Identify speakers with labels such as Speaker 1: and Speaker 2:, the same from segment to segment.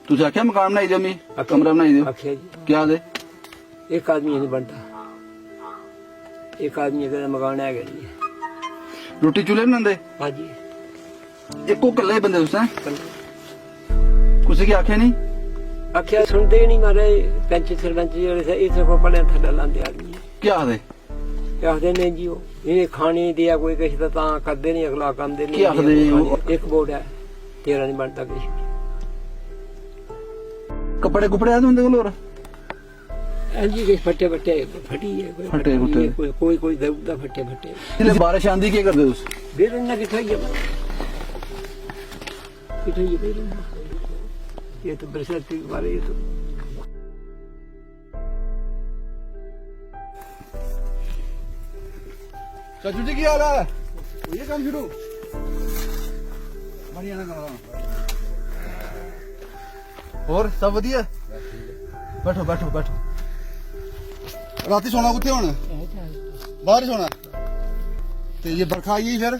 Speaker 1: तुझे आख्या मकान बनाई दो मी
Speaker 2: आख्या।
Speaker 1: कमरा बनाई दो
Speaker 2: आखिया जी
Speaker 1: क्या दे
Speaker 2: एक आदमी नहीं बनता, एक आदमी का मकान है नहीं है।
Speaker 1: रोटी चूल्हे बनाते
Speaker 2: हाँ जी
Speaker 1: एक को कल्ले बंदे तुस
Speaker 2: कल
Speaker 1: कुछ की आख्या नहीं
Speaker 2: आखिया सुनते ही नहीं मारे पंच सरपंच जो इस को पड़े थड्डा लाते आदमी
Speaker 1: क्या आदे
Speaker 2: आखते नहीं जी वो इन्हें खाने नहीं दिया कोई किसी का करते नहीं अगला काम दे
Speaker 1: क्या आखदे
Speaker 2: एक बोर्ड है तेरा नहीं बनता किसी
Speaker 1: कपड़े कुपड़े आते बंदे को
Speaker 2: जी के फटे फटे फटी है कोई
Speaker 1: फटे फटे।
Speaker 2: कोई कोई दबदा फटे फटे
Speaker 1: जिसले बारिश आंदी क्या करते तुस
Speaker 2: बेरना किथे है किथे ये बेरना ये तो बरसात के बारे ये तो
Speaker 1: चाचू जी की हाल है ये काम शुरू बढ़िया ना करो और सब वधिया बैठो बैठो बैठो राती सोना कुत्ते होना बाहर सोना तो ये बरखा आई फिर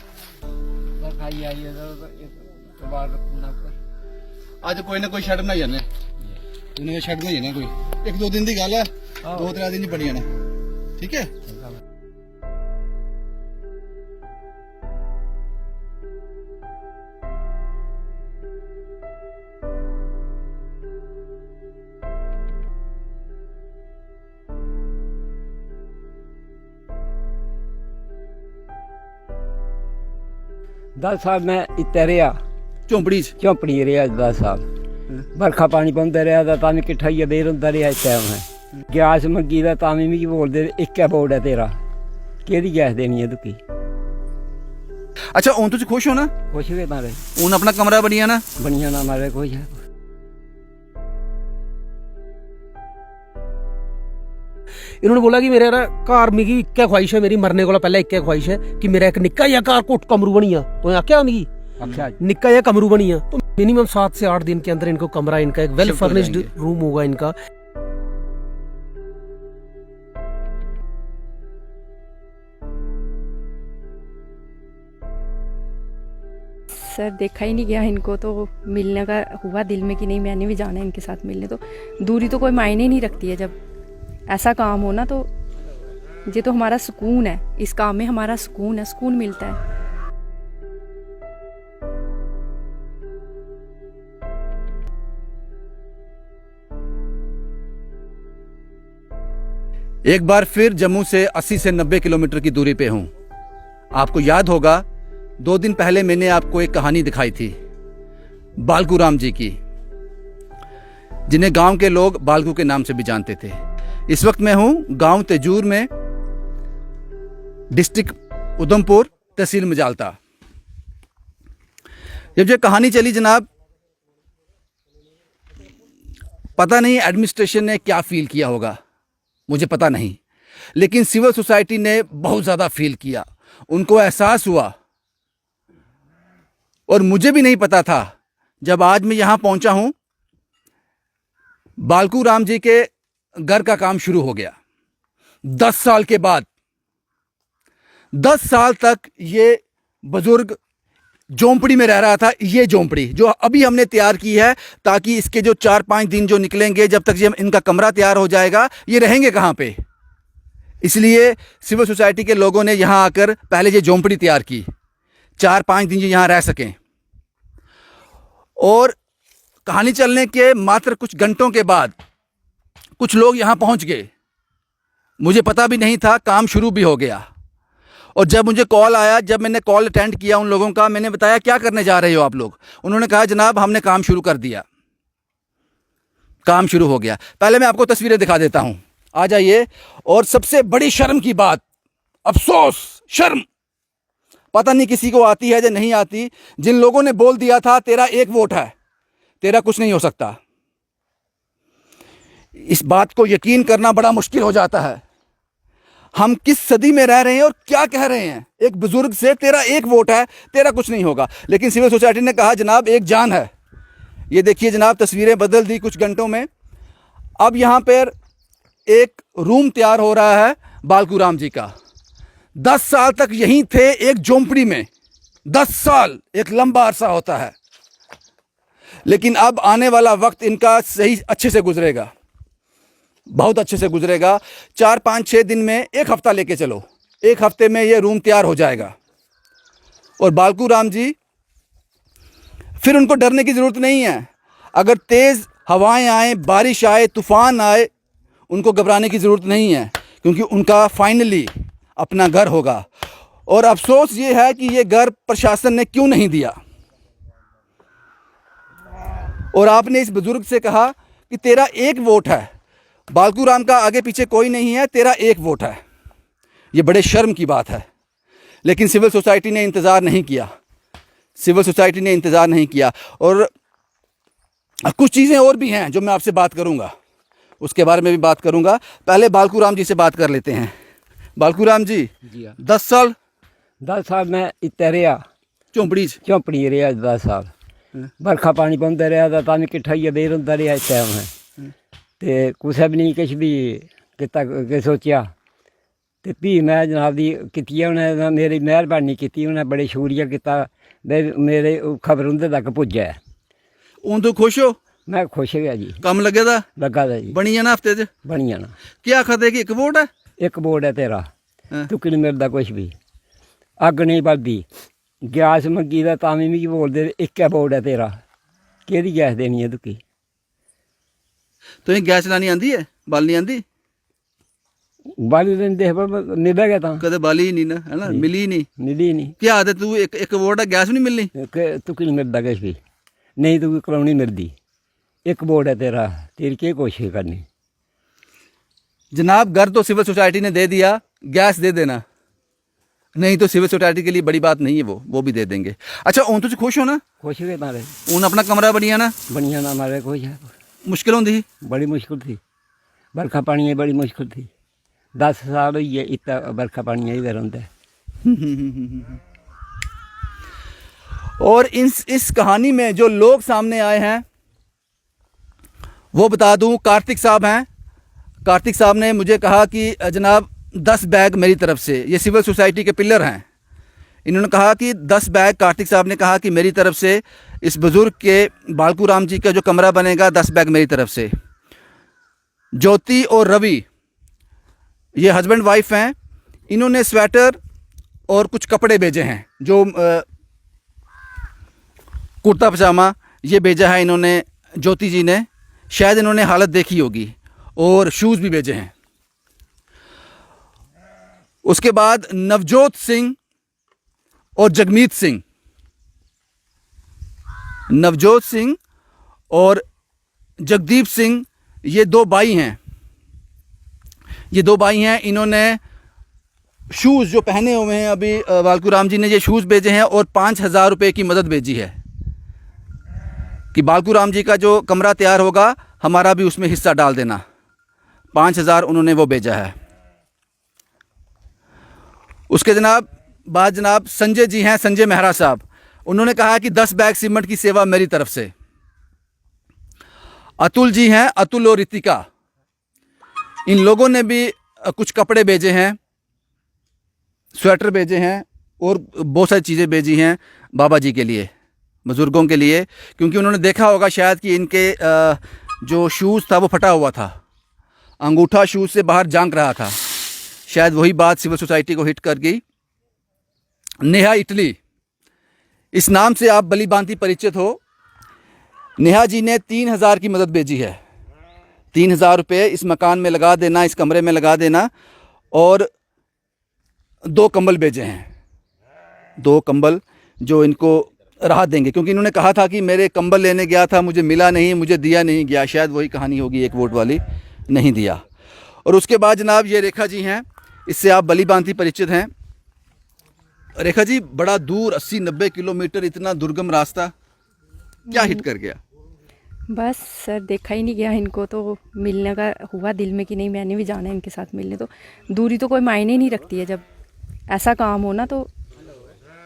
Speaker 2: बरखाई आई है तो बाहर रखना पर
Speaker 1: आज कोई ना कोई शेड बनाई जाने उन्हें शेड बनाई जाने कोई एक दो दिन की गल है दो त्रै दिन ही बनी जाने ठीक है
Speaker 2: दस साल मैं इतने रहा
Speaker 1: झोंपड़ी
Speaker 2: झोंपड़ी रहा 10 साल बरखा पानी पाँदा रहा तां भी किट्ठा ही देर होंदा रहा इस टाइम है गैस मंगी दा तां भी मिगी बोलदे इक्कै बोर्ड है तेरा केह्दी गैस देनी है तुकी
Speaker 1: अच्छा हूं तुझ खुश हो ना
Speaker 2: खुश गए मारे
Speaker 1: हूं अपना कमरा बनी जाना
Speaker 2: बनी जाना मारे खुश है
Speaker 3: इन्होंने बोला कि मेरे ना घर मिगी इक्कै ख्वाहिश है मेरी मरने कोला पैह्ले इक्कै ख्वाहिश है कि मेरा एक निक्का जेहा घर कोट कमरू बनी जा तो आख्या मिगी
Speaker 2: अच्छा
Speaker 3: निक्का जेहा कमरू बनी जा तो मिनिमम 7 से 8 दिन के अंदर इनको कमरा इनका एक वेल
Speaker 1: शिफ्ट हो
Speaker 3: फर्निश्ड
Speaker 1: जाएंगे।
Speaker 3: रूम होगा इनका
Speaker 4: सर देखा ही नहीं गया इनको तो मिलने का हुआ दिल में कि नहीं मैंने भी जाना है इनके साथ मिलने तो दूरी तो कोई मायने नहीं रखती है जब ऐसा काम हो ना तो ये तो हमारा सुकून है इस काम में हमारा सुकून है सुकून मिलता है
Speaker 1: एक बार फिर जम्मू से 80 से 90 किलोमीटर की दूरी पे हूं आपको याद होगा 2 दिन पहले मैंने आपको एक कहानी दिखाई थी बालकू राम जी की जिन्हें गांव के लोग बालकू के नाम से भी जानते थे इस वक्त मैं हूं गांव तेजूर में डिस्ट्रिक्ट उधमपुर तहसील मजालता जब ये कहानी चली जनाब पता नहीं एडमिनिस्ट्रेशन ने क्या फील किया होगा मुझे पता नहीं लेकिन सिविल सोसाइटी ने बहुत ज़्यादा फील किया उनको एहसास हुआ और मुझे भी नहीं पता था जब आज मैं यहाँ पहुँचा हूँ बालकू राम जी के घर का काम शुरू हो गया 10 साल के बाद 10 साल तक ये बुजुर्ग झोंपड़ी में रह रहा था ये झोंपड़ी जो अभी हमने तैयार की है ताकि इसके जो 4-5 दिन जो निकलेंगे जब तक ये इनका कमरा तैयार हो जाएगा ये रहेंगे कहाँ पे इसलिए सिविल सोसाइटी के लोगों ने यहाँ आकर पहले ये झोंपड़ी तैयार की 4-5 दिन ये यहाँ रह सकें और कहानी चलने के मात्र कुछ घंटों के बाद कुछ लोग यहाँ पहुँच गए मुझे पता भी नहीं था काम शुरू भी हो गया और जब मुझे कॉल आया जब मैंने कॉल अटेंड किया उन लोगों का मैंने बताया क्या करने जा रहे हो आप लोग उन्होंने कहा जनाब हमने काम शुरू कर दिया काम शुरू हो गया पहले मैं आपको तस्वीरें दिखा देता हूं आ जाइए और सबसे बड़ी शर्म की बात अफसोस शर्म पता नहीं किसी को आती है या नहीं आती जिन लोगों ने बोल दिया था तेरा एक वोट है तेरा कुछ नहीं हो सकता इस बात को यकीन करना बड़ा मुश्किल हो जाता है हम किस सदी में रह रहे हैं और क्या कह रहे हैं एक बुजुर्ग से तेरा एक वोट है तेरा कुछ नहीं होगा लेकिन सिविल सोसाइटी ने कहा जनाब एक जान है ये देखिए जनाब तस्वीरें बदल दी कुछ घंटों में अब यहाँ पर एक रूम तैयार हो रहा है बालकू राम जी का 10 साल तक यहीं थे एक झोंपड़ी में 10 साल एक लंबा अरसा होता है लेकिन अब आने वाला वक्त इनका सही अच्छे से गुजरेगा, बहुत अच्छे से गुजरेगा। 4, 5, 6 दिन में, 1 हफ्ता लेके चलो, 1 हफ्ते में ये रूम तैयार हो जाएगा। और बालकू राम जी, फिर उनको डरने की ज़रूरत नहीं है। अगर तेज़ हवाएं आए, बारिश आए, तूफ़ान आए, उनको घबराने की ज़रूरत नहीं है, क्योंकि उनका फाइनली अपना घर होगा। और अफसोस ये है कि ये घर प्रशासन ने क्यों नहीं दिया। और आपने इस बुजुर्ग से कहा कि तेरा 1 वोट है, बालकू राम का आगे पीछे कोई नहीं है, तेरा 1 वोट है। ये बड़े शर्म की बात है। लेकिन सिविल सोसाइटी ने इंतज़ार नहीं किया, सिविल सोसाइटी ने इंतज़ार नहीं किया। और कुछ चीज़ें और भी हैं जो मैं आपसे बात करूंगा, उसके बारे में भी बात करूंगा। पहले बालकू राम जी से बात कर लेते हैं। बालकू राम जी, 10 साल
Speaker 2: 10 साल मैं इत्ते रहा, झोंपड़ी रहा 10 साल। बरखा पानी पौंदा रहा तां किट्ठा ही देर होंदा रहा इस टाइम है। ते कुसै भी नहीं किश भी कीता के सोचेआ। ते भी मैं जनाब दी कीती, उन्हें मेरी मेहरबानी की, उन्हें बड़े शुक्रिया किया, मेरे खबर उंदे तक पुज्जा है।
Speaker 1: हूँ तो खुश हो?
Speaker 2: मैं खुश गया जी,
Speaker 1: कम लगे दा
Speaker 2: लगा दा जी,
Speaker 1: बनी जाना हफ्ते च?
Speaker 2: बनी जाना।
Speaker 1: क्या आखदे कि 1 वोट है?
Speaker 2: 1 वोट है तेरा,
Speaker 1: हाँ।
Speaker 2: तुकी नहीं मिलता कुछ भी, अग नहीं बलदी, गैस मंगी दा तां भी मिगी बोलदे 1 वोट है तेरा, केह्दी गैस देनी है तुकी?
Speaker 1: तुसें गैस चलानी आंदी है? बालनी आंदी?
Speaker 2: बाली दिंदे पर मिले गै तां,
Speaker 1: कदे बाली ही नहीं ना, है ना, मिली ही नहीं।
Speaker 2: मिली नहीं,
Speaker 1: क्या आदत तू एक वोट है, गैस भी नहीं मिलनी?
Speaker 2: तुकी नहीं मिलता किश भी, नहीं तुकी कलौनी मिलदी, 1 वोट है तेरा, तेरी केह् कोशिश करनी?
Speaker 1: जनाब, घर तो सिविल सोसाइटी ने दे दिया, गैस दे देना, नहीं तो सिविल सोसाइटी के लिए बड़ी बात नहीं है, वो भी दे देंगे। अच्छा, हूँ तुम खुश हो ना?
Speaker 2: खुश गए मारे,
Speaker 1: हूँ अपना कमरा बनी ना?
Speaker 2: बनी जाना मारे, खुश है।
Speaker 1: मुश्किल होंदी ही?
Speaker 2: बड़ी मुश्किल थी, बरखा पानी बड़ी मुश्किल थी। 10 साल होई है इतना बरखा पानी इधर होंदा है।
Speaker 1: और इस कहानी में जो लोग सामने आए हैं वो बता दूं, कार्तिक साहब हैं। कार्तिक साहब ने मुझे कहा कि जनाब 10 बैग मेरी तरफ से, ये सिविल सोसाइटी के पिलर हैं, इन्होंने कहा कि 10 बैग, कार्तिक साहब ने कहा कि मेरी तरफ से इस बुज़ुर्ग के, बालकू राम जी का जो कमरा बनेगा, 10 बैग मेरी तरफ से। ज्योति और रवि, ये हस्बैंड वाइफ हैं, इन्होंने स्वेटर और कुछ कपड़े भेजे हैं, जो कुर्ता पजामा ये भेजा है इन्होंने, ज्योति जी ने, शायद इन्होंने हालत देखी होगी, और शूज़ भी भेजे हैं। उसके बाद नवजोत सिंह और जगमीत सिंह, नवजोत सिंह और जगदीप सिंह, ये 2 भाई हैं, ये 2 भाई हैं। इन्होंने शूज़ जो पहने हुए हैं अभी, बालकू राम जी ने ये शूज़ भेजे हैं, और 5,000 रुपये की मदद भेजी है कि बालकू राम जी का जो कमरा तैयार होगा, हमारा भी उसमें हिस्सा डाल देना। 5,000 उन्होंने वो भेजा है। उसके बाद जनाब संजय जी हैं, संजय मेहरा साहब, उन्होंने कहा कि 10 बैग सीमेंट की सेवा मेरी तरफ से। अतुल जी हैं, अतुल और रितिका, इन लोगों ने भी कुछ कपड़े भेजे हैं, स्वेटर भेजे हैं, और बहुत सारी चीज़ें भेजी हैं बाबा जी के लिए, बुज़ुर्गों के लिए, क्योंकि उन्होंने देखा होगा शायद कि इनके जो शूज़ था वो फटा हुआ था, अंगूठा शूज़ से बाहर झांक रहा था, शायद वही बात सिविल सोसाइटी को हिट कर गई। नेहा इटली, इस नाम से आप भली भांति परिचित हो। नेहा जी ने 3,000 की मदद भेजी है, 3,000 रुपये इस मकान में लगा देना, इस कमरे में लगा देना, और 2 कंबल भेजे हैं, 2 कंबल जो इनको राहत देंगे, क्योंकि इन्होंने कहा था कि मेरे कंबल लेने गया था, मुझे मिला नहीं, मुझे दिया नहीं गया, शायद वही कहानी होगी 1 वोट वाली, नहीं दिया। और उसके बाद जनाब ये रेखा जी हैं, इससे आप भली भांति परिचित हैं। रेखा जी, बड़ा दूर 80-90 किलोमीटर, इतना दुर्गम रास्ता, क्या हिट कर गया?
Speaker 4: बस सर, देखा ही नहीं गया इनको, तो मिलने का हुआ दिल में कि नहीं मैंने भी जाना है इनके साथ मिलने। तो दूरी तो कोई मायने नहीं रखती है, जब ऐसा काम हो ना, तो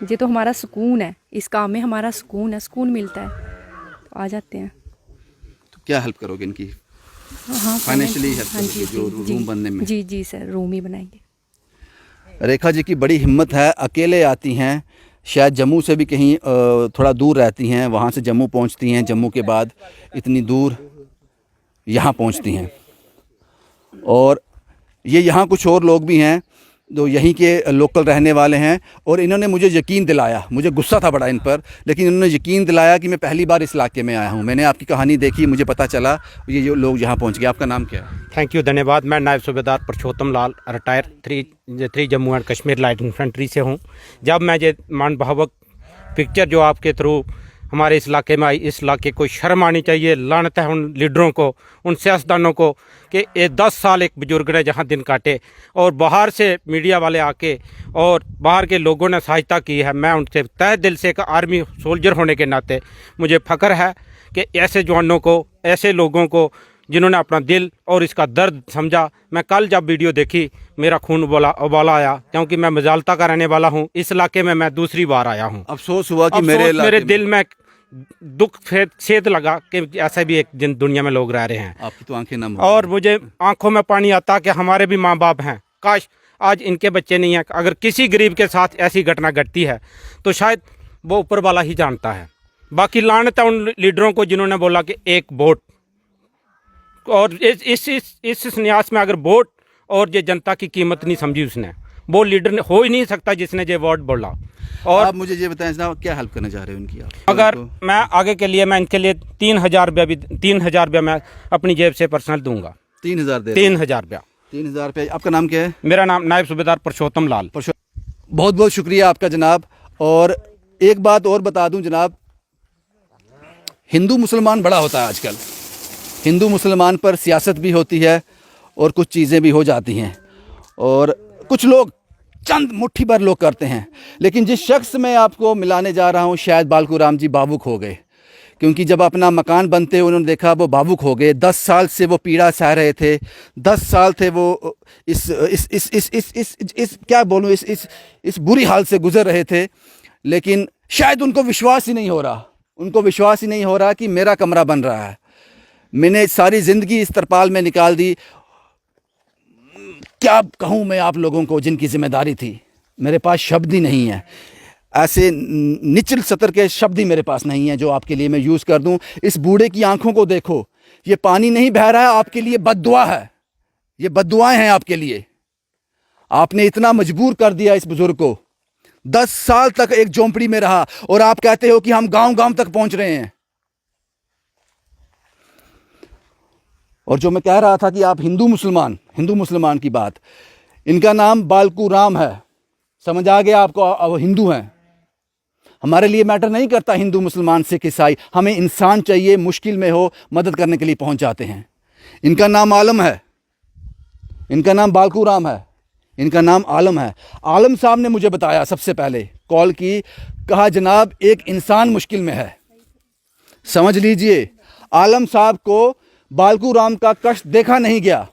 Speaker 4: ये तो हमारा सुकून है, इस काम में हमारा सुकून है, सुकून मिलता है, तो आ जाते हैं।
Speaker 1: तो क्या हेल्प करोगे इनकी?
Speaker 4: हाँ,
Speaker 1: फाइनेंशियली हेल्प
Speaker 4: हाँ जी,
Speaker 1: करोगे जो
Speaker 4: जी,
Speaker 1: रूम बनने में?
Speaker 4: जी सर, रूम ही बनाएंगे।
Speaker 1: रेखा जी की बड़ी हिम्मत है, अकेले आती हैं, शायद जम्मू से भी कहीं थोड़ा दूर रहती हैं, वहाँ से जम्मू पहुँचती हैं, जम्मू के बाद इतनी दूर यहाँ पहुँचती हैं। और ये यहाँ कुछ और लोग भी हैं जो यहीं के लोकल रहने वाले हैं, और इन्होंने मुझे यकीन दिलाया, मुझे गुस्सा था बड़ा इन पर, लेकिन इन्होंने यकीन दिलाया कि मैं पहली बार इस इलाके में आया हूँ। मैंने आपकी कहानी देखी, मुझे पता चला ये जो लोग यहाँ पहुँच गए। आपका नाम क्या है?
Speaker 5: थैंक यू, धन्यवाद। मैं नायब सूबेदार Purushottam Lal, retire 3 Jammu and Kashmir light infantry से हूँ। जब मैं ये मान भावक पिक्चर जो आपके थ्रू हमारे इस इलाके में आई, इस इलाके को शर्म आनी चाहिए। लानत है उन लीडरों को, उन सियासतदानों को कि ये 10 साल एक बुजुर्ग ने जहाँ दिन काटे और बाहर से मीडिया वाले आके और बाहर के लोगों ने सहायता की है। मैं उनसे तहे दिल से एक आर्मी सोल्जर होने के नाते मुझे फ़ख्र है कि ऐसे जवानों को, ऐसे लोगों को जिन्होंने अपना दिल और इसका दर्द समझा। मैं कल जब वीडियो देखी मेरा खून उबाला आया, क्योंकि मैं मजालता का रहने वाला हूँ। इस इलाके में मैं दूसरी बार आया हूँ।
Speaker 1: अफसोस हुआ कि
Speaker 5: मेरे दिल में दुख छेद लगा कि ऐसे भी एक दिन दुनिया में लोग रह रहे हैं।
Speaker 1: आपकी तो आंखें नम
Speaker 5: और मुझे आंखों में पानी आता कि हमारे भी माँ बाप हैं, काश आज इनके बच्चे नहीं हैं। अगर किसी गरीब के साथ ऐसी घटना घटती है तो शायद वो ऊपर वाला ही जानता है। बाकी लानत है उन लीडरों को जिन्होंने बोला कि एक वोट, और इस न्यास में अगर वोट और ये जनता की कीमत नहीं समझी उसने, वो लीडर हो ही नहीं सकता जिसने ये वर्ड बोला। और
Speaker 1: आप मुझे ये बताएं जनाब, क्या हेल्प करना चाह रहे हो उनकी आप?
Speaker 5: अगर मैं आगे के लिए मैं इनके लिए 3,000 रुपया मैं अपनी जेब से पर्सनल दूंगा।
Speaker 1: 3,000 दे?
Speaker 5: 3,000 रुपया।
Speaker 1: 3,000 रुपये। आपका नाम क्या है?
Speaker 5: मेरा नाम नायब सूबेदार पुरुषोत्तम लाल।
Speaker 1: बहुत बहुत शुक्रिया आपका जनाब। और एक बात और बता दूं जनाब, हिंदू मुसलमान बड़ा होता है आजकल। हिंदू मुसलमान पर सियासत भी होती है और कुछ चीज़ें भी हो जाती हैं, और कुछ लोग चंद मुट्ठी भर लोग करते हैं। लेकिन जिस शख्स मैं आपको मिलाने जा रहा हूँ, शायद बालकू राम जी भावुक हो गए, क्योंकि जब अपना मकान बनते हुए उन्होंने देखा वो भावुक हो गए। 10 साल से वो पीड़ा सह रहे थे, 10 साल थे वो इस क्या बोलूँ, इस बुरी हाल से गुजर रहे थे। लेकिन शायद उनको विश्वास ही नहीं हो रहा, उनको विश्वास ही नहीं हो रहा कि मेरा कमरा बन रहा है। मैंने सारी ज़िंदगी इस तरपाल में निकाल दी। क्या कहूँ मैं आप लोगों को जिनकी जिम्मेदारी थी, मेरे पास शब्द ही नहीं है। ऐसे निचल सतर के शब्द ही मेरे पास नहीं है जो आपके लिए मैं यूज़ कर दूं। इस बूढ़े की आंखों को देखो, ये पानी नहीं बह रहा है, आपके लिए बद्दुआ है, ये बद्दुआएं हैं आपके लिए। आपने इतना मजबूर कर दिया इस बुजुर्ग को। 10 साल तक एक झोंपड़ी में रहा और आप कहते हो कि हम गांव-गांव तक पहुंच रहे हैं। और जो मैं कह रहा था कि आप हिंदू मुसलमान की बात, इनका नाम बालकू राम है, समझ आ गया आपको? वो हिंदू हैं। हमारे लिए मैटर नहीं करता हिंदू मुसलमान सिख ईसाई, हमें इंसान चाहिए, मुश्किल में हो मदद करने के लिए पहुंच जाते हैं। इनका नाम आलम है, इनका नाम बालकू राम है, इनका नाम आलम है। आलम साहब ने मुझे बताया, सबसे पहले कॉल की, कहा जनाब एक इंसान मुश्किल में है। समझ लीजिए, आलम साहब को बालकू राम का कष्ट देखा नहीं गया।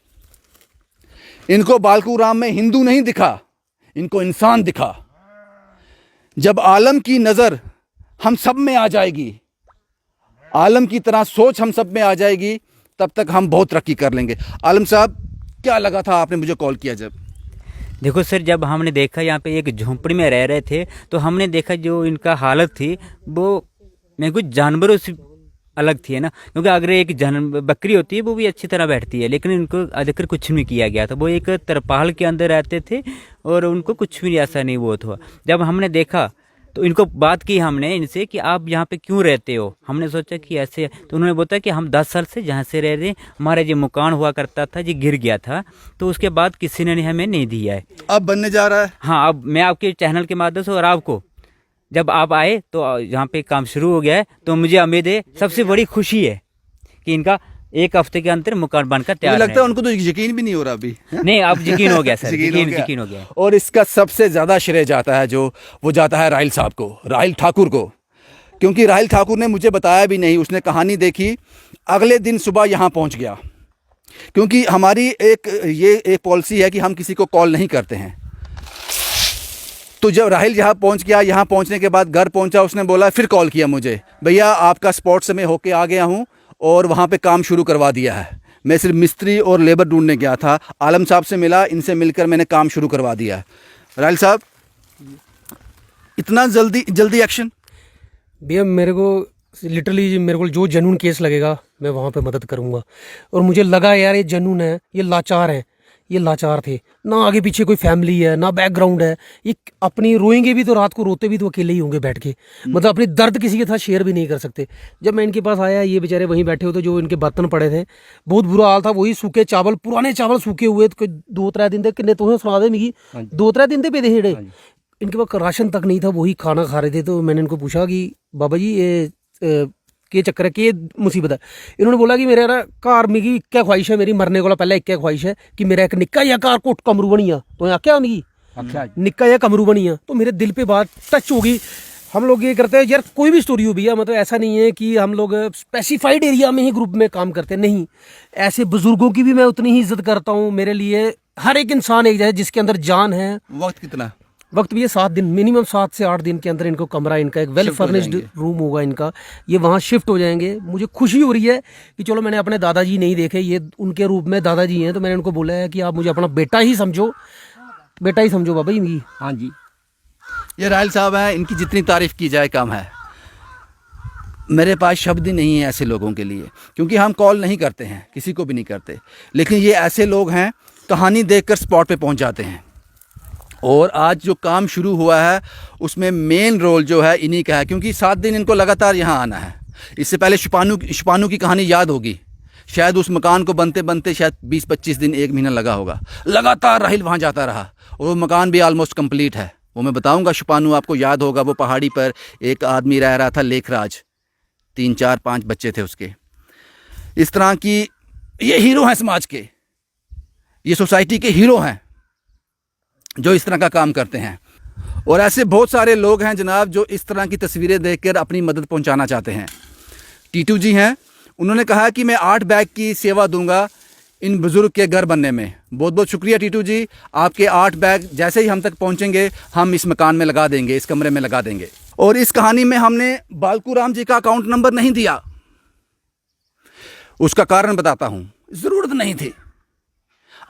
Speaker 1: इनको बालकू राम में हिंदू नहीं दिखा, इनको इंसान दिखा। जब आलम की नज़र हम सब में आ जाएगी, आलम की तरह सोच हम सब में आ जाएगी, तब तक हम बहुत तरक्की कर लेंगे। आलम साहब, क्या लगा था आपने मुझे कॉल किया जब?
Speaker 6: देखो सर, जब हमने देखा यहाँ पे एक झोंपड़ी में रह रहे थे, तो हमने देखा जो इनका हालत थी वो मैं कुछ जानवरों से अलग थी, है ना। क्योंकि अगर एक बकरी होती है वो भी अच्छी तरह बैठती है, लेकिन इनको अधिकतर कुछ नहीं किया गया था। वो एक तरपाल के अंदर रहते थे और उनको कुछ भी ऐसा नहीं वो था। जब हमने देखा तो इनको बात की हमने इनसे कि आप यहाँ पे क्यों रहते हो। हमने सोचा कि ऐसे, तो उन्होंने बताया कि हम 10 साल से जहाँ से रह रहे हैं, हमारा जो मकान हुआ करता था जी गिर गया था, तो उसके बाद किसी ने हमें नहीं दिया है।
Speaker 1: अब बनने जा रहा है।
Speaker 6: हाँ, अब मैं आपके चैनल के माध्यम से और आपको जब आप आए तो यहाँ पे काम शुरू हो गया है, तो मुझे उम्मीद है, सबसे बड़ी खुशी है कि इनका 1 हफ्ते के अंदर मकान बनकर तैयार है।
Speaker 1: लगता है उनको तो यकीन भी नहीं हो रहा अभी।
Speaker 6: नहीं, अब यकीन हो गया सर, यकीन हो गया।
Speaker 1: और इसका सबसे ज़्यादा श्रेय जाता है जो वो जाता है राहिल साहब को, राहिल ठाकुर को, क्योंकि राहिल ठाकुर ने मुझे बताया भी नहीं। उसने कहानी देखी, अगले दिन सुबह यहाँ पहुँच गया। क्योंकि हमारी एक पॉलिसी है कि हम किसी को कॉल नहीं करते हैं। तो जब राहिल यहाँ पहुँच गया, यहाँ पहुँचने के बाद घर पहुँचा, उसने बोला, फिर कॉल किया मुझे, भैया आपका स्पॉट से मैं होके आ गया हूँ और वहाँ पे काम शुरू करवा दिया है। मैं सिर्फ मिस्त्री और लेबर ढूंढने गया था, आलम साहब से मिला, इनसे मिलकर मैंने काम शुरू करवा दिया है। राहिल साहब, इतना जल्दी एक्शन?
Speaker 3: भैया मेरे को लिटरली मेरे को जो जनून केस लगेगा मैं वहाँ पे मदद करूँगा। और मुझे लगा यार ये जनून है, ये लाचार है, ये लाचार थे ना, आगे पीछे कोई फैमिली है ना बैकग्राउंड है, ये अपनी रोएंगे भी तो रात को रोते भी तो अकेले ही होंगे बैठ के, मतलब अपनी दर्द किसी के साथ शेयर भी नहीं कर सकते। जब मैं इनके पास आया ये बेचारे वहीं बैठे हुए थे, जो इनके बर्तन पड़े थे, बहुत बुरा हाल था, वही सूखे चावल, पुराने चावल सूखे हुए, तो 2-3 दिन थे, किन्ने तुसें सुना दे मिगी 2-3 दिन थे पेदे छेड़े, इनके पास राशन तक नहीं था, वही खाना खा रहे थे। तो मैंने इनको पूछा कि बाबा जी ये के चक्कर है, के मुसीबत है? इन्होंने बोला कि मेरे ना घर मिगी इक्कै ख्वाहिश है, मेरी मरने कोला पैह्ले इक्कै ख्वाहिश है कि मेरा एक निक्का जिहा घर घुट्ट कमरू बनी जा। तो आख्या मिगी निक्का जिहा कमरू बनी जा, तो मेरे दिल पे बात टच होगी। हम लोग ये करते हैं यार, कोई भी स्टोरी हो भैया, मतलब ऐसा नहीं है कि हम लोग स्पेसिफाइड एरिया में ही ग्रुप में काम करते हैं, नहीं, ऐसे बुजुर्गों की भी मैं उतनी ही इज्जत करता हूँ। मेरे लिए हर एक इंसान एक जैसे, जिसके अंदर जान है।
Speaker 1: वक्त कितना?
Speaker 3: वक्त भी ये 7 दिन, मिनिमम 7 से 8 दिन के अंदर इनको कमरा, इनका एक वेल फर्निश्ड रूम होगा इनका, ये वहाँ शिफ्ट हो जाएंगे। मुझे खुशी हो रही है कि चलो मैंने अपने दादाजी नहीं देखे, ये उनके रूप में दादाजी हैं, तो मैंने उनको बोला है कि आप मुझे अपना बेटा ही समझो, बेटा ही समझो बाबा जी।
Speaker 2: हाँ जी।
Speaker 1: ये राहिल साहब हैं, इनकी जितनी तारीफ़ की जाए कम है। मेरे पास शब्द ही नहीं है ऐसे लोगों के लिए, क्योंकि हम कॉल नहीं करते हैं, किसी को भी नहीं करते, लेकिन ये ऐसे लोग हैं, कहानी देखकर स्पॉट पे पहुंच जाते हैं। और आज जो काम शुरू हुआ है उसमें मेन रोल जो है इन्हीं का है, क्योंकि 7 दिन इनको लगातार यहाँ आना है। इससे पहले शुपानू की कहानी याद होगी, शायद उस मकान को बनते बनते शायद 20-25 दिन, 1 महीना लगा होगा। लगातार राहिल वहाँ जाता रहा और वो मकान भी ऑलमोस्ट कंप्लीट है। वो मैं बताऊँगा, शुपानू आपको याद होगा, वो पहाड़ी पर एक आदमी रह रहा था, लेखराज, 3, 4, 5 बच्चे थे उसके। इस तरह की ये हीरो हैं समाज के, ये सोसाइटी के हीरो हैं जो इस तरह का काम करते हैं। और ऐसे बहुत सारे लोग हैं जनाब जो इस तरह की तस्वीरें देखकर अपनी मदद पहुंचाना चाहते हैं। टीटू जी हैं, उन्होंने कहा कि मैं 8 बैग की सेवा दूंगा इन बुज़ुर्ग के घर बनने में। बहुत बहुत शुक्रिया टीटू जी, आपके 8 बैग जैसे ही हम तक पहुंचेंगे हम इस मकान में लगा देंगे, इस कमरे में लगा देंगे। और इस कहानी में हमने बालकू राम जी का अकाउंट नंबर नहीं दिया, उसका कारण बताता हूं, ज़रूरत नहीं थी।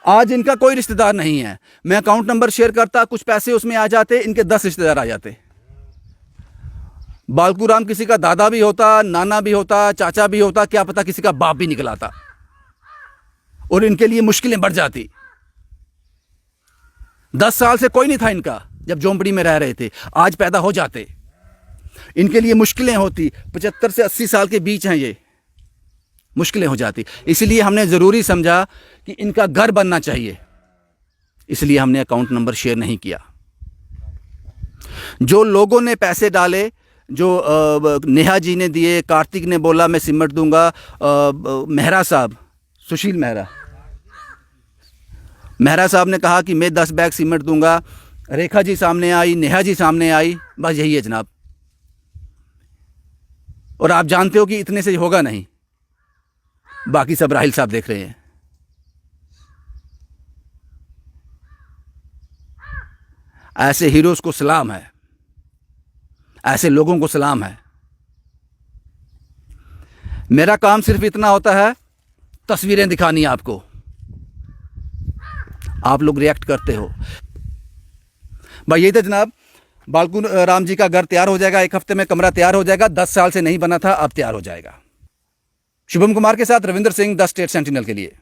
Speaker 1: आज इनका कोई रिश्तेदार नहीं है, मैं अकाउंट नंबर शेयर करता, कुछ पैसे उसमें आ जाते, इनके 10 रिश्तेदार आ जाते। बालकू राम किसी का दादा भी होता, नाना भी होता, चाचा भी होता, क्या पता किसी का बाप भी निकल आता, और इनके लिए मुश्किलें बढ़ जाती। 10 साल से कोई नहीं था इनका जब झोंपड़ी में रह रहे थे, आज पैदा हो जाते, इनके लिए मुश्किलें होती। 75 से 80 साल के बीच हैं ये, मुश्किलें हो जाती। इसलिए हमने ज़रूरी समझा कि इनका घर बनना चाहिए, इसलिए हमने अकाउंट नंबर शेयर नहीं किया। जो लोगों ने पैसे डाले, जो नेहा जी ने दिए, कार्तिक ने बोला मैं सीमेंट दूंगा, मेहरा साहब, सुशील मेहरा साहब ने कहा कि मैं 10 बैग सीमेंट दूंगा, रेखा जी सामने आई, नेहा जी सामने आई, बस यही है जनाब। और आप जानते हो कि इतने से होगा नहीं, बाकी सब राहिल साहब देख रहे हैं। ऐसे हीरोज को सलाम है, ऐसे लोगों को सलाम है। मेरा काम सिर्फ इतना होता है, तस्वीरें दिखानी आपको, आप लोग रिएक्ट करते हो। भाई यही था जनाब, बालकू राम जी का घर तैयार हो जाएगा, 1 हफ्ते में कमरा तैयार हो जाएगा, 10 साल से नहीं बना था, अब तैयार हो जाएगा। शुभम कुमार के साथ Ravindra Singh, the state sentinel के लिए।